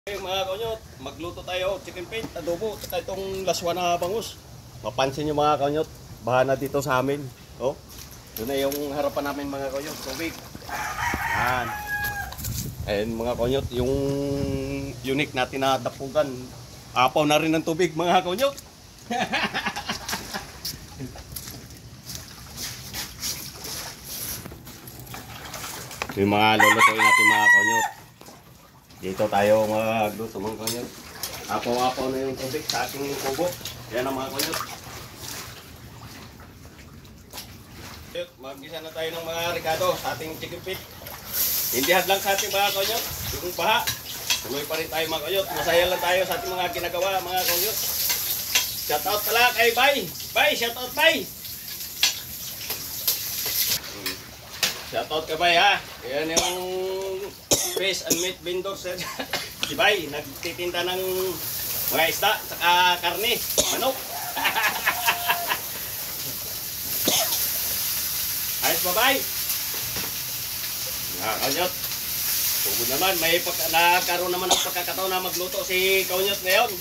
Okay, mga kaunyot, magluto tayo chicken feet, adobo, at itong laswa na bangus. Mapansin nyo mga kaunyot, bahana dito sa amin. Oh, doon na yung harapan namin mga kaunyot, tubig. Yan. And mga kaunyot, yung unique natin na dapugan. Apaw na rin ng tubig mga kaunyot. Yung mga lulutuin natin mga kaunyot. Dito tayo magluto mga kaunyot. Apaw-apaw na yung tubig sa ating kubo. Yan ang mga kaunyot. Mag-isa na tayo ng mga regado sa ating chicken feet. Hindi hadlang sa ating mga kaunyot. Yung baha. Tuloy pa rin tayo mga kaunyot. Masaya lang tayo sa ating mga ginagawa mga kaunyot. Shoutout pala kay Bay. Bay, shoutout Bay. Shoutout kay Bay ha. Yan yung fish and meat vendor si Bay. Nagtitinda ng mga isda saka karne, manok. Ayos ba Bay? Kaunyot. Tugod naman, may nagkaroon naman ng pagkakataon na magluto si Kaunyot ngayon.